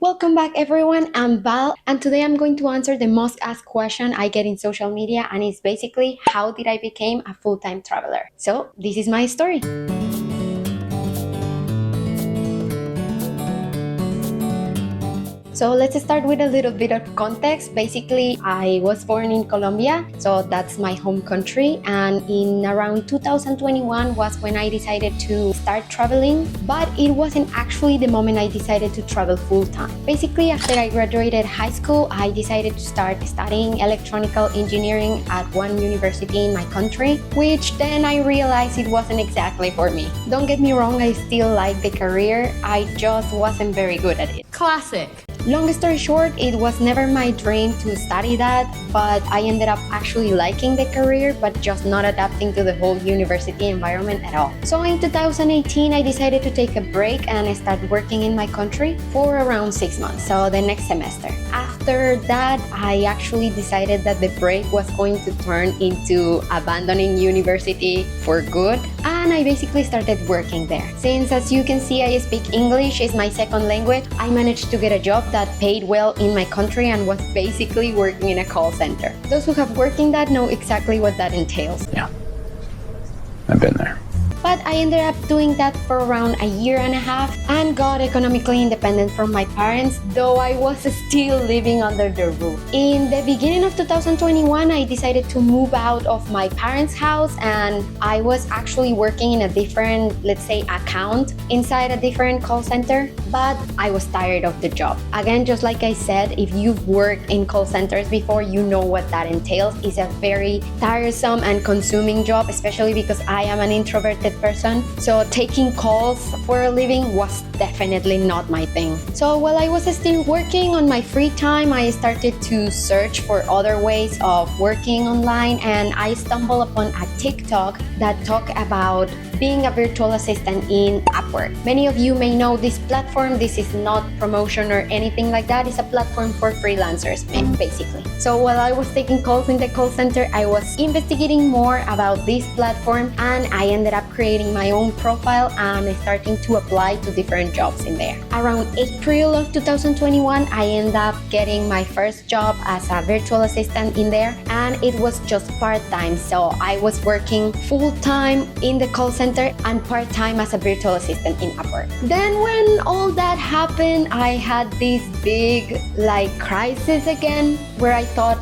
Welcome back, everyone. I'm Val, and today I'm going to answer the most asked question I get in social media, and it's basically how did I become a full-time traveler? So, this is my story. So let's start with a little bit of context. Basically, I was born in Colombia, so that's my home country. And in around 2021 was when I decided to start traveling, but it wasn't actually the moment I decided to travel full time. Basically, after I graduated high school, I decided to start studying electronical engineering at one university in my country, which then I realized it wasn't exactly for me. Don't get me wrong, I still like the career, I just wasn't very good at it. Classic. Long story short, it was never my dream to study that, but I ended up actually liking the career, but just not adapting to the whole university environment at all. So in 2018, I decided to take a break and I started working in my country for around 6 months, so the next semester. After that, I actually decided that the break was going to turn into abandoning university for good, and I basically started working there. Since, as you can see, I speak English, is my second language, I managed to get a job that paid well in my country and was basically working in a call center. Those who have worked in that know exactly what that entails. Yeah, I've been there. But I ended up doing that for around a year and a half and got economically independent from my parents, though I was still living under their roof. In the beginning of 2021, I decided to move out of my parents' house, and I was actually working in a different, let's say, account inside a different call center, but I was tired of the job. Again, just like I said, if you've worked in call centers before, you know what that entails. It's a very tiresome and consuming job, especially because I am an introverted person, so taking calls for a living was definitely not my thing. So while I was still working on my free time, I started to search for other ways of working online, and I stumbled upon a TikTok that talked about being a virtual assistant in Upwork. Many of you may know this platform. This is not promotion or anything like that. It's a platform for freelancers, basically. So while I was taking calls in the call center, I was investigating more about this platform, and I ended up creating my own profile and starting to apply to different jobs in there. Around April of 2021, I ended up getting my first job as a virtual assistant in there, and it was just part-time. So I was working full-time in the call center and part-time as a virtual assistant in Upwork. Then when all that happened, I had this big crisis again, where I thought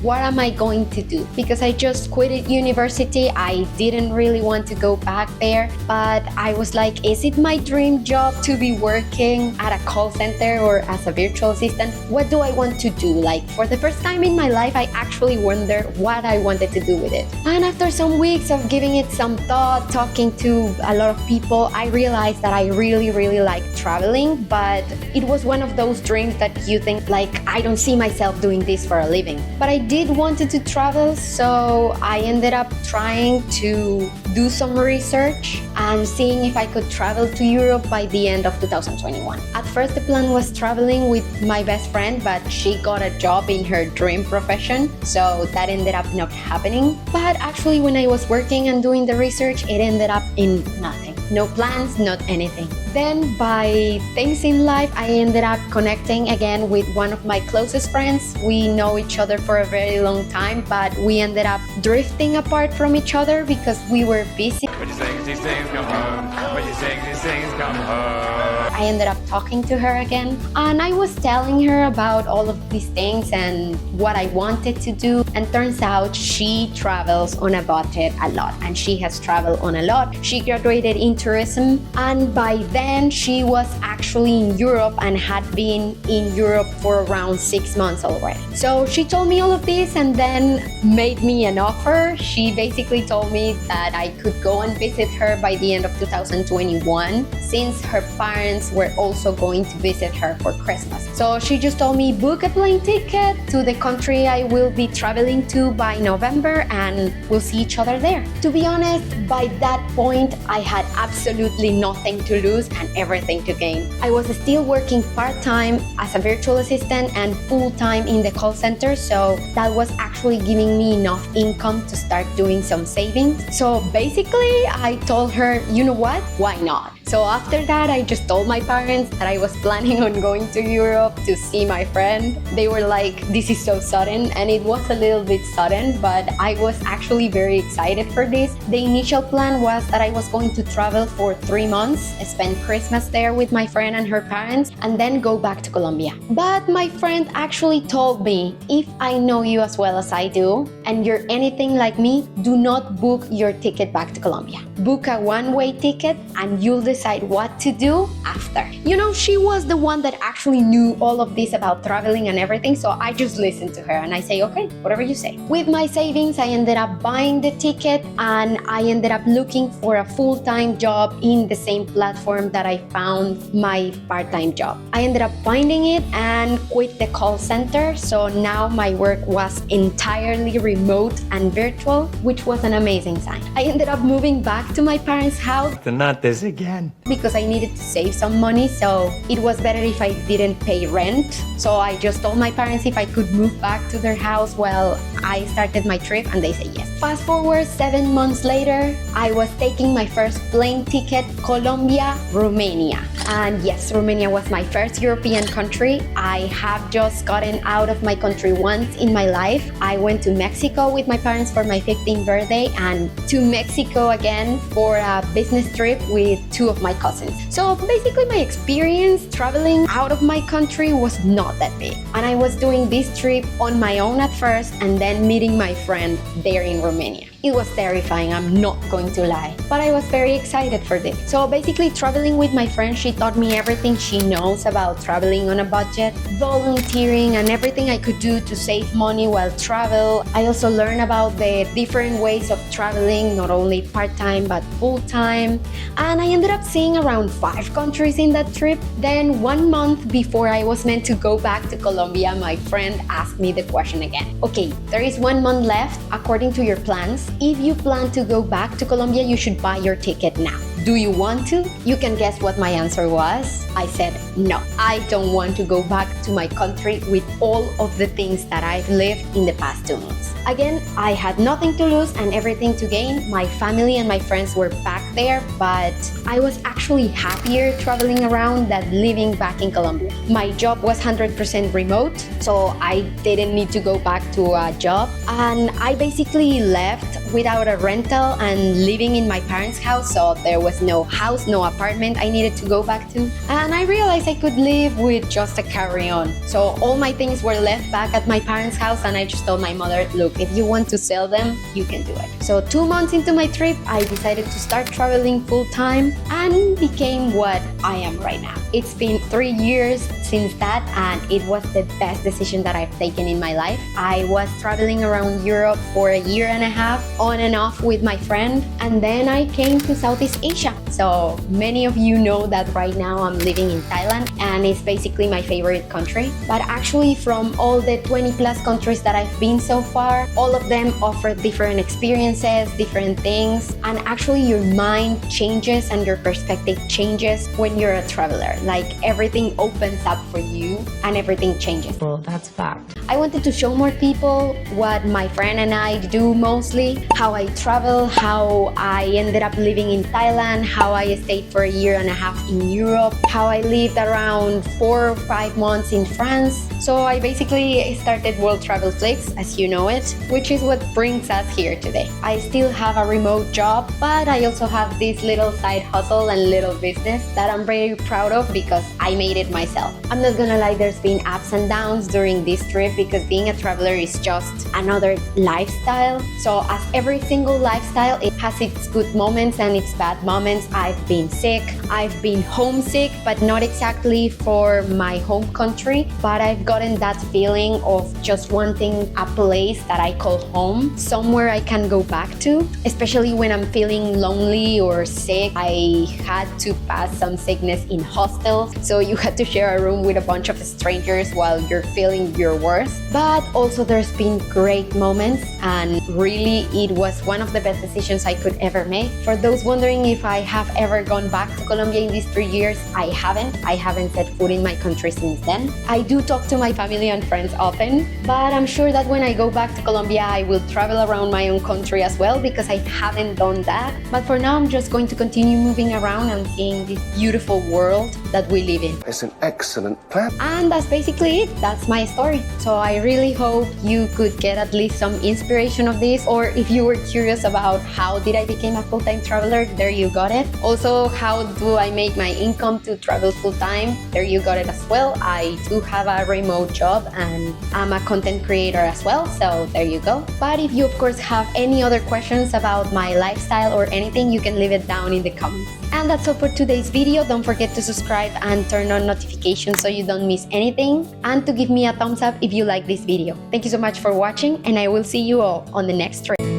what am I going to do? Because I just quit university. I didn't really want to go back there, but I was like, is it my dream job to be working at a call center or as a virtual assistant? What do I want to do? For the first time in my life, I actually wondered what I wanted to do with it. And after some weeks of giving it some thought, talking to a lot of people, I realized that I really like traveling, but it was one of those dreams that you think I don't see myself doing this for a living. But I did wanted to travel, so I ended up trying to do some research and seeing if I could travel to Europe by the end of 2021. At first, the plan was traveling with my best friend, but she got a job in her dream profession, so that ended up not happening. But actually, when I was working and doing the research, it ended up in nothing. No plans, not anything. Then by things in life, I ended up connecting again with one of my closest friends. We know each other for a very long time, but we ended up drifting apart from each other because we were busy. When you sing these things, come home. When you sing these things, come home. I ended up talking to her again, and I was telling her about all of these things and what I wanted to do, and turns out she travels on a budget a lot, and she has traveled on a lot. She graduated in tourism, and by then she was actually in Europe and had been in Europe for around 6 months already. So she told me all of this and then made me an offer. She basically told me that I could go and visit her by the end of 2021, since her parents were also going to visit her for Christmas. So she just told me, book a plane ticket to the country I will be traveling to by November, and we'll see each other there. To be honest, by that point, I had absolutely nothing to lose and everything to gain. I was still working part-time as a virtual assistant and full-time in the call center, so that was actually giving me enough income to start doing some savings. So basically, I told her, you know what? Why not? So after that, I just told my parents that I was planning on going to Europe to see my friend. They were like, this is so sudden, and it was a little bit sudden, but I was actually very excited for this. The initial plan was that I was going to travel for 3 months, spend Christmas there with my friend and her parents, and then go back to Colombia. But my friend actually told me, if I know you as well as I do, and you're anything like me, do not book your ticket back to Colombia. Book a one-way ticket and you'll decide what to do after. You know, she was the one that actually knew all of this about traveling and everything, so I just listened to her and I say, okay, whatever you say. With my savings, I ended up buying the ticket and I ended up looking for a full-time job in the same platform that I found my part-time job. I ended up finding it and quit the call center, so now my work was entirely remote and virtual, which was an amazing sign. I ended up moving back to my parents' house. Not this again. Because I needed to save some money, so it was better if I didn't pay rent. So I just told my parents if I could move back to their house while I started my trip, and they said yes. Fast forward 7 months later, I was taking my first plane ticket, Colombia, Romania. And yes, Romania was my first European country. I have just gotten out of my country once in my life. I went to Mexico with my parents for my 15th birthday and to Mexico again for a business trip with 2 of my cousins. So basically my experience traveling out of my country was not that big. And I was doing this trip on my own at first and then meeting my friend there in Romania. It was terrifying, I'm not going to lie, but I was very excited for this. So basically traveling with my friend, she taught me everything she knows about traveling on a budget, volunteering and everything I could do to save money while travel. I also learned about the different ways of traveling, not only part-time but full-time. And I ended up seeing around 5 countries in that trip. Then 1 month before I was meant to go back to Colombia, my friend asked me the question again. Okay, there is 1 month left according to your plans. If you plan to go back to Colombia, you should buy your ticket now. Do you want to? You can guess what my answer was. I said, no, I don't want to go back to my country with all of the things that I've lived in the past 2 months. Again, I had nothing to lose and everything to gain. My family and my friends were back there, but I was actually happier traveling around than living back in Colombia. My job was 100% remote, so I didn't need to go back to a job. And I basically left without a rental and living in my parents' house, so there was no house, no apartment I needed to go back to. And I realized I could live with just a carry-on. So all my things were left back at my parents' house and I just told my mother, look, if you want to sell them, you can do it. So 2 months into my trip, I decided to start traveling full-time and became what I am right now. It's been 3 years since that and it was the best decision that I've taken in my life. I was traveling around Europe for a year and a half, on and off with my friend, and then I came to Southeast Asia. So many of you know that right now I'm living in Thailand and it's basically my favorite country. But actually from all the 20 plus countries that I've been so far, all of them offer different experiences, different things, and actually your mind changes and your perspective changes when you're a traveler. Like everything opens up for you and everything changes. Well, that's fact. I wanted to show more people what my friend and I do mostly, how I travel, how I ended up living in Thailand, how I stayed for a year and a half in Europe, how I lived around 4 or 5 months in France. So I basically started World Travel Flicks, as you know it, which is what brings us here today. I still have a remote job, but I also have this little side hustle and little business that I'm very proud of because I made it myself. I'm not gonna lie, there's been ups and downs during this trip because being a traveler is just another lifestyle. So as every single lifestyle, it has its good moments and its bad moments. I've been sick, I've been homesick, but not exactly for my home country, but I've gotten that feeling of just wanting a place that I call home, somewhere I can go back to, especially when I'm feeling lonely or sick. I had to pass some sickness in hostels, so you had to share a room with a bunch of strangers while you're feeling your worst. But also there's been great moments and really it it was one of the best decisions I could ever make. For those wondering if I have ever gone back to Colombia in these 3 years, I haven't. I haven't set foot in my country since then. I do talk to my family and friends often, but I'm sure that when I go back to Colombia, I will travel around my own country as well because I haven't done that. But for now, I'm just going to continue moving around and seeing this beautiful world that we live in. It's an excellent plan. And that's basically it. That's my story. So I really hope you could get at least some inspiration of this, or if you were curious about how did I become a full-time traveler, there you got it. Also, how do I make my income to travel full-time? There you got it as well. I do have a remote job and I'm a content creator as well, so there you go. But if you of course have any other questions about my lifestyle or anything, you can leave it down in the comments. And that's all for today's video. Don't forget to subscribe and turn on notifications so you don't miss anything, and to give me a thumbs up if you like this video. Thank you so much for watching, and I will see you all on the next trip.